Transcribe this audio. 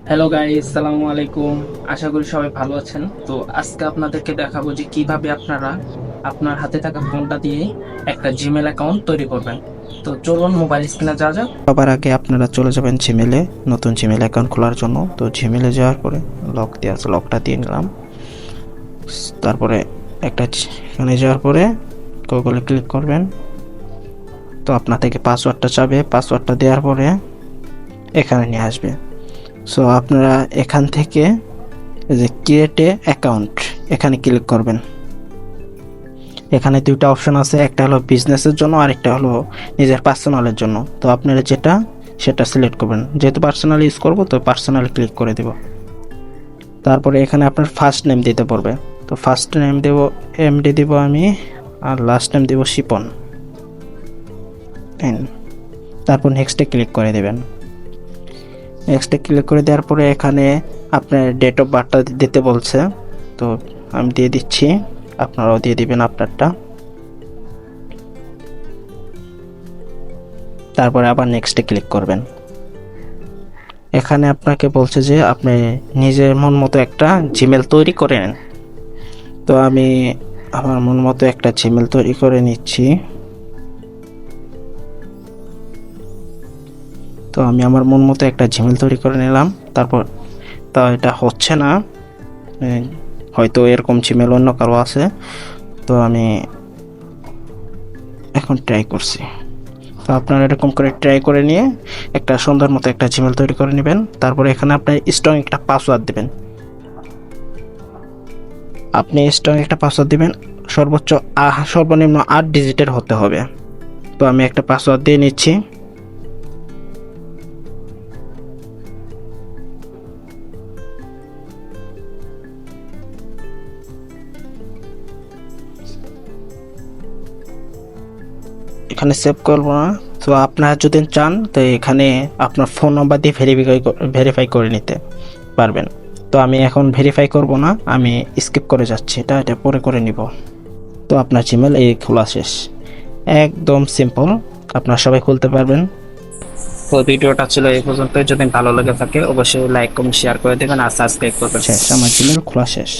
Hello guys, আসসালামু আলাইকুম। আশা করি সবাই ভালো আছেন। তো আজকে আপনাদেরকে দেখাবো যে কিভাবে আপনারা আপনার হাতে থাকা ফোনটা দিয়ে একটা জিমেল অ্যাকাউন্ট তৈরি করবেন। তো চলুন মোবাইল স্ক্রিনে যা যাক। সবার আগে আপনারা চলে যাবেন জিমেলে, নতুন জিমেল অ্যাকাউন্ট খোলার জন্য। তো জিমেলে যাওয়ার পরে লক দেওয়া আছে, লকটা দিয়ে নিলাম। তারপরে এখানে যাওয়ার পরে গুগলে ক্লিক করবেন। তো আপনার থেকে পাসওয়ার্ডটা চাবে, পাসওয়ার্ডটা দেওয়ার পরে এখানে নিয়ে আসবে। সো আপনারা এখান থেকে এই যে ক্রিয়েট এ অ্যাকাউন্ট, এখানে ক্লিক করবেন। এখানে দুইটা অপশন আছে, একটা হলো বিজনেসের জন্য আর একটা হলো নিজের পার্সোনালের জন্য। তো আপনারা সেটা সিলেক্ট করবেন। যেহেতু পার্সোনাল ইউজ করব তো পার্সোনাল ক্লিক করে দেব। তারপরে এখানে আপনার ফার্স্ট নেম দিতে পড়বে। তো ফার্স্ট নেম দেব এমডি দিব আমি, আর লাস্ট নেম দেব শিপন এন। তারপর নেক্সটে ক্লিক করে দেবেন। নেক্সটে ক্লিক করে দেওয়ার পরে এখানে আপনার ডেট অফ বার্থটা দিতে বলছে, তো আমি দিয়ে দিচ্ছি, আপনারাও দিয়ে দিবেন আপনারটা। তারপরে আবার নেক্সটে ক্লিক করবেন। এখানে আপনাকে বলছে যে আপনি নিজের মন মতো একটা জিমেল তৈরি করে নেন। তো আমি আমার মন মতো একটা জিমেল তৈরি করে নিচ্ছি। তো আমি আমার মন মতো একটা জিমেল তৈরি করে নিলাম। তারপর তা এটা হচ্ছে না, এ, হয়তো এরকম জিমেল অন্য কারো আছে। তো আমি এখন ট্রাই করছি। তো আপনারা এরকম করে ট্রাই করে নিয়ে একটা সুন্দর মতো একটা জিমেল তৈরি করে নেবেন। তারপরে এখানে আপনার স্ট্রং একটা পাসওয়ার্ড দেবেন। আপনি স্ট্রং একটা পাসওয়ার্ড দিবেন, সর্বনিম্ন 8 ডিজিটের হতে হবে। তো আমি একটা পাসওয়ার্ড দিয়ে নিচ্ছি। এখানে সেভ করবো না। তো আপনারা যদি চান তো এখানে আপনার ফোন নাম্বার দিয়ে ভেরিফাই করে নিতে পারবেন। তো আমি এখন ভেরিফাই করব না, আমি স্কিপ করে যাচ্ছি, এটা পরে করে নিব। তো আপনার জিমেল এই খোলা শেষ। একদম সিম্পল, আপনারা সবাই খুলতে পারবেন। তো ভিডিওটা ছিল এই পর্যন্ত। যদি ভালো লেগে থাকে অবশ্যই লাইক কমেন্ট শেয়ার করে দেবেন আর সাবস্ক্রাইব করবেন। শেষ, আমার জিমেল খোলা শেষ।